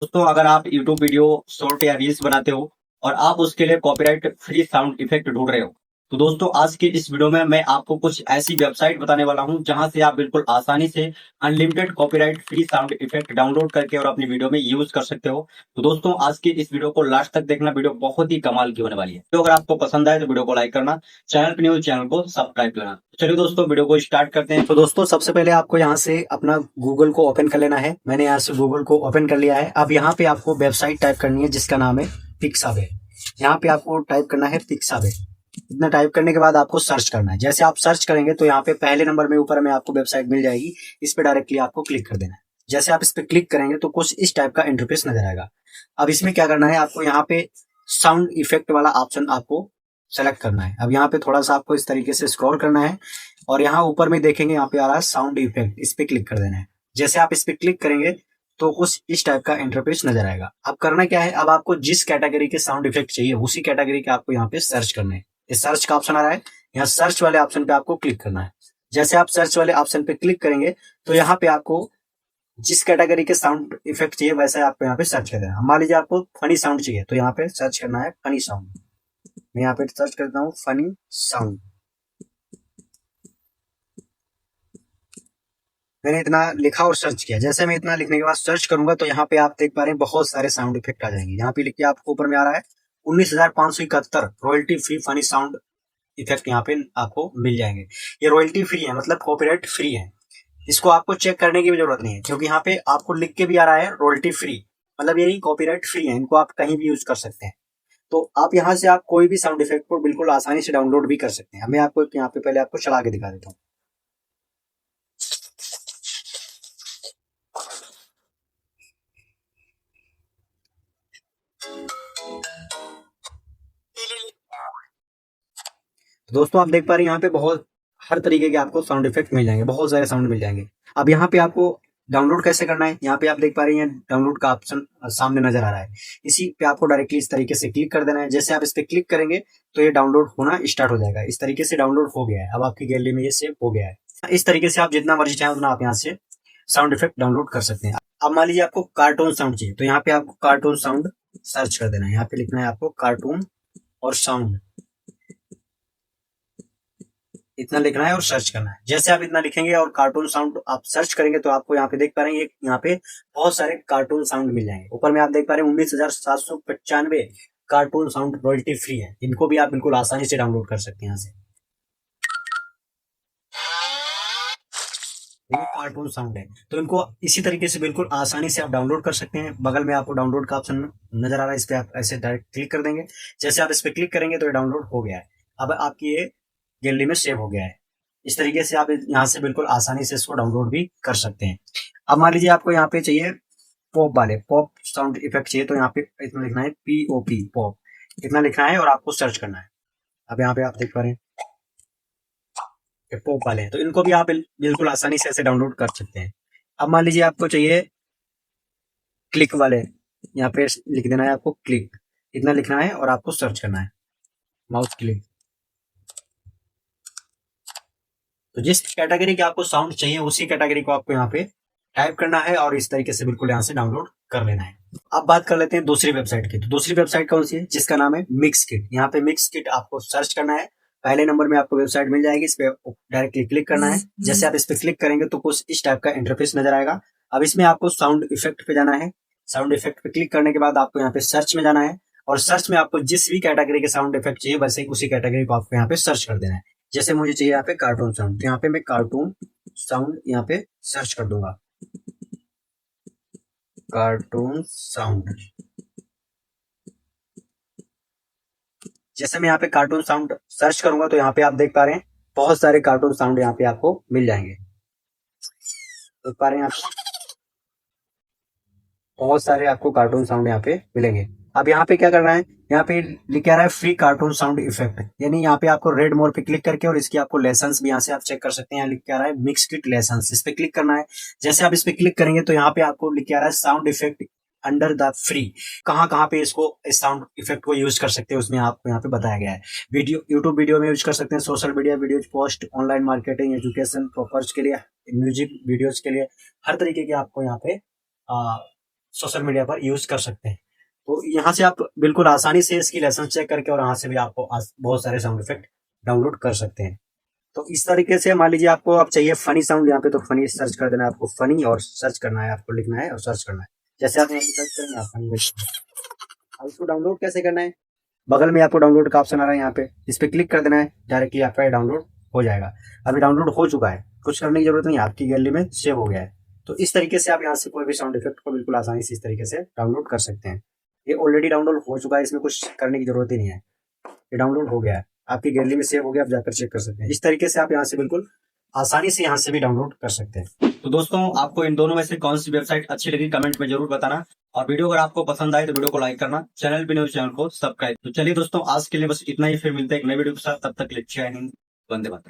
दोस्तों अगर आप यूट्यूब वीडियो शॉर्ट या रील्स बनाते हो और आप उसके लिए कॉपीराइट फ्री साउंड इफेक्ट ढूंढ रहे हो तो दोस्तों आज की इस वीडियो में मैं आपको कुछ ऐसी वेबसाइट बताने वाला हूं जहां से आप बिल्कुल आसानी से unlimited copyright free sound effect download करके और अपनी वीडियो में यूज कर सकते हो। तो दोस्तों आज की इस वीडियो को लास्ट तक देखना, वीडियो बहुत ही कमाल की होने वाली है। तो अगर आपको पसंद आए तो वीडियो को लाइक करना, चैनल पर न्यू चैनल को सब्सक्राइब करना। चलिए दोस्तों वीडियो को स्टार्ट करते हैं। तो दोस्तों सबसे पहले आपको यहाँ से अपना गूगल को ओपन कर लेना है। मैंने यहाँ से गूगल को ओपन कर लिया है। अब यहाँ पे आपको वेबसाइट टाइप करनी है जिसका नाम है पिक्साबे। यहाँ पे आपको टाइप करना है पिक्साबे। इतना टाइप करने के बाद आपको सर्च करना है। जैसे आप सर्च करेंगे तो यहाँ पे पहले नंबर में ऊपर में आपको वेबसाइट मिल जाएगी। इस पे डायरेक्टली आपको क्लिक कर देना है। जैसे आप इस पे क्लिक करेंगे तो कुछ इस टाइप का इंटरफेस नजर आएगा। अब इसमें क्या करना है, आपको यहाँ पे साउंड इफेक्ट वाला ऑप्शन आपको सेलेक्ट करना है। अब यहाँ पे थोड़ा सा आपको इस तरीके से स्क्रॉल करना है और यहाँ ऊपर में देखेंगे यहाँ पे आ रहा है साउंड इफेक्ट, इस पे क्लिक कर देना है। जैसे आप इस पे क्लिक करेंगे तो कुछ इस टाइप का इंटरफेस नजर आएगा। अब करना क्या है, अब आपको जिस कैटेगरी के साउंड इफेक्ट चाहिए उसी कैटेगरी के आपको यहाँ पे सर्च करना है। इस सर्च का ऑप्शन आ रहा है, यहाँ सर्च वाले ऑप्शन पे आपको क्लिक करना है। जैसे आप सर्च वाले ऑप्शन पे क्लिक करेंगे तो यहाँ पे आपको जिस कैटेगरी के साउंड इफेक्ट चाहिए वैसे आपको यहाँ पे सर्च कर देना है। मान लीजिए आपको फनी साउंड चाहिए तो यहाँ पे सर्च करना है फनी साउंड। मैं यहाँ पे सर्च करता हूँ फनी साउंड। मैंने इतना लिखा और सर्च किया। जैसे मैं इतना लिखने के बाद सर्च करूंगा तो यहाँ पे आप देख पा रहे हैं बहुत सारे साउंड इफेक्ट आ जाएंगे। यहाँ पे लिखिए आपको ऊपर में आ रहा है 19,571 royalty free funny sound effect यहाँ पे आपको मिल जाएंगे। ये रॉयल्टी फ्री है, मतलब कॉपीराइट फ्री है। इसको आपको चेक करने की भी जरूरत नहीं है क्योंकि यहाँ पे आपको लिख के भी आ रहा है रॉयल्टी फ्री, मतलब ये कॉपीराइट फ्री है। इनको आप कहीं भी यूज कर सकते हैं। तो आप यहाँ से आप कोई भी साउंड इफेक्ट को बिल्कुल आसानी से डाउनलोड भी कर सकते हैं। मैं आपको यहाँ पे पहले आपको चला के दिखा देता हूँ। तो दोस्तों आप देख पा रहे हैं यहाँ पे बहुत हर तरीके के आपको साउंड इफेक्ट मिल जाएंगे, बहुत सारे साउंड मिल जाएंगे। अब यहाँ पे आपको डाउनलोड कैसे करना है, यहाँ पे आप देख पा रहे हैं डाउनलोड का ऑप्शन सामने नजर आ रहा है। इसी पे आपको डायरेक्टली इस तरीके से क्लिक कर देना है। जैसे आप इस पे क्लिक करेंगे तो ये डाउनलोड होना स्टार्ट हो जाएगा। इस तरीके से डाउनलोड हो गया है। अब आपकी गैलरी में ये सेव हो गया है। इस तरीके से आप जितना मर्जी चाहें उतना आप यहाँ से साउंड इफेक्ट डाउनलोड कर सकते हैं। अब मान लीजिए आपको कार्टून साउंड चाहिए तो यहाँ पे आपको कार्टून साउंड सर्च कर देना है। यहाँ पे लिखना है आपको कार्टून और साउंड, इतना लिखना है और सर्च करना है। जैसे आप इतना लिखेंगे और कार्टून साउंड आप सर्च करेंगे तो आपको यहाँ पे देख पा रहे हैं यहाँ पे बहुत सारे कार्टून साउंड मिल जाएंगे। ऊपर में आप देख पा रहे हैं 19,795 कार्टून साउंड रॉयल्टी फ्री है। इनको भी आप बिल्कुल आसानी से डाउनलोड कर सकते हैं यहाँ से। ये कार्टून साउंड है तो इनको इसी तरीके से बिल्कुल आसानी से आप डाउनलोड कर सकते हैं। बगल में आपको डाउनलोड का ऑप्शन नजर आ रहा है, इस पे आप ऐसे डायरेक्ट क्लिक कर देंगे। जैसे आप इस पे क्लिक करेंगे तो ये डाउनलोड हो गया है। अब आपकी ये गैलरी में सेव हो गया है। इस तरीके से आप यहाँ से बिल्कुल आसानी से इसको डाउनलोड भी कर सकते हैं। अब मान लीजिए आपको यहाँ पे चाहिए पॉप वाले पॉप साउंड इफेक्ट चाहिए तो यहाँ पे इतना लिखना है POP पॉप, इतना लिखना है और आपको सर्च करना है। अब यहाँ पे आप देख पा रहे हैं पॉप वाले हैं तो इनको भी आप बिल्कुल आसानी से ऐसे डाउनलोड कर सकते हैं। अब मान लीजिए आपको चाहिए क्लिक वाले, यहाँ पे लिख देना है आपको क्लिक, इतना लिखना है और आपको सर्च करना है माउस क्लिक। तो जिस कैटेगरी के आपको साउंड चाहिए उसी कैटेगरी को आपको यहाँ पे टाइप करना है और इस तरीके से बिल्कुल यहाँ से डाउनलोड कर लेना है। अब बात कर लेते हैं दूसरी वेबसाइट की। तो दूसरी वेबसाइट कौन सी है, जिसका नाम है मिक्स किट। यहाँ पे मिक्स किट आपको सर्च करना है। पहले नंबर में आपको वेबसाइट मिल जाएगी, इस पे डायरेक्टली क्लिक करना है। जैसे आप इस पे क्लिक करेंगे तो कुछ इस टाइप का इंटरफेस नजर आएगा। अब इसमें आपको साउंड इफेक्ट पे जाना है। साउंड इफेक्ट पे क्लिक करने के बाद आपको यहाँ पे सर्च में जाना है और सर्च में आपको जिस भी कैटेगरी के साउंड इफेक्ट चाहिए वैसे ही उसी कैटेगरी को आपको यहाँ पे सर्च कर देना है। जैसे मुझे चाहिए यहाँ पे कार्टून साउंड तो यहाँ पे मैं कार्टून साउंड यहाँ पे सर्च कर दूंगा, कार्टून साउंड। जैसे मैं यहाँ पे कार्टून साउंड सर्च करूंगा तो यहाँ पे आप देख पा रहे हैं बहुत सारे कार्टून साउंड यहाँ पे आपको मिल जाएंगे। देख पा रहे हैं आप बहुत सारे आपको कार्टून साउंड यहाँ पे मिलेंगे। अब यहाँ पे क्या करना है, यहाँ पे लिख आ रहा है फ्री कार्टून साउंड इफेक्ट, यानी यहाँ पे आपको रेड मोर पे क्लिक करके और इसकी आपको लेसन्स भी यहाँ से आप चेक कर सकते हैं। यहाँ लिख के आ रहा है मिक्स किट लेसन्स, इस पे क्लिक करना है। जैसे आप इस पे क्लिक करेंगे तो यहाँ पे आपको लिख के आ रहा है sound effect under the free. कहाँ कहाँ पे इसको इस साउंड इफेक्ट को यूज कर सकते हैं उसमें आपको यहाँ पे बताया गया है। वीडियो यूट्यूब वीडियो में यूज कर सकते हैं, social media videos post, online marketing, education purpose के लिए, म्यूजिक वीडियोज के लिए, हर तरीके के आपको यहाँ पे सोशल मीडिया पर यूज कर सकते हैं। तो यहाँ से आप बिल्कुल आसानी से इसकी लेसन चेक करके और यहाँ से भी आपको बहुत सारे साउंड इफेक्ट डाउनलोड कर सकते हैं। तो इस तरीके से मान लीजिए आपको अब चाहिए फनी साउंड, यहाँ पे तो फनी सर्च कर देना है आपको, फनी और सर्च करना है, आपको लिखना है और सर्च करना है। जैसे आप यहाँ पे सर्च करेंगे आप फनी, अब इसको डाउनलोड कैसे करना है, बगल में आपको डाउनलोड का ऑप्शन आ रहा है, यहाँ पे इस पे क्लिक कर देना है, डायरेक्टली आपका डाउनलोड हो जाएगा। अभी डाउनलोड हो चुका है, कुछ करने की जरूरत नहीं, आपकी गैलरी में सेव हो गया है। तो इस तरीके से आप यहाँ से कोई भी साउंड इफेक्ट को बिल्कुल आसानी से इस तरीके से डाउनलोड कर सकते हैं। ये ऑलरेडी डाउनलोड हो चुका है, इसमें कुछ करने की जरूरत ही नहीं है, ये डाउनलोड हो गया है, आपकी गैलरी में सेव हो गया, आप जाकर चेक कर सकते हैं। इस तरीके से आप यहाँ से बिल्कुल आसानी से यहाँ से भी डाउनलोड कर सकते हैं। तो दोस्तों आपको इन दोनों में से कौन सी वेबसाइट अच्छी लगी कमेंट में जरूर बताना, और वीडियो अगर आपको पसंद आए तो वीडियो को लाइक करना, चैनल पे न्यू चैनल को सब्सक्राइब। तो चलिए दोस्तों आज के लिए बस इतना ही, फिर मिलते हैं एक नए वीडियो के साथ, तब तक जय हिंद, वंदे मातरम।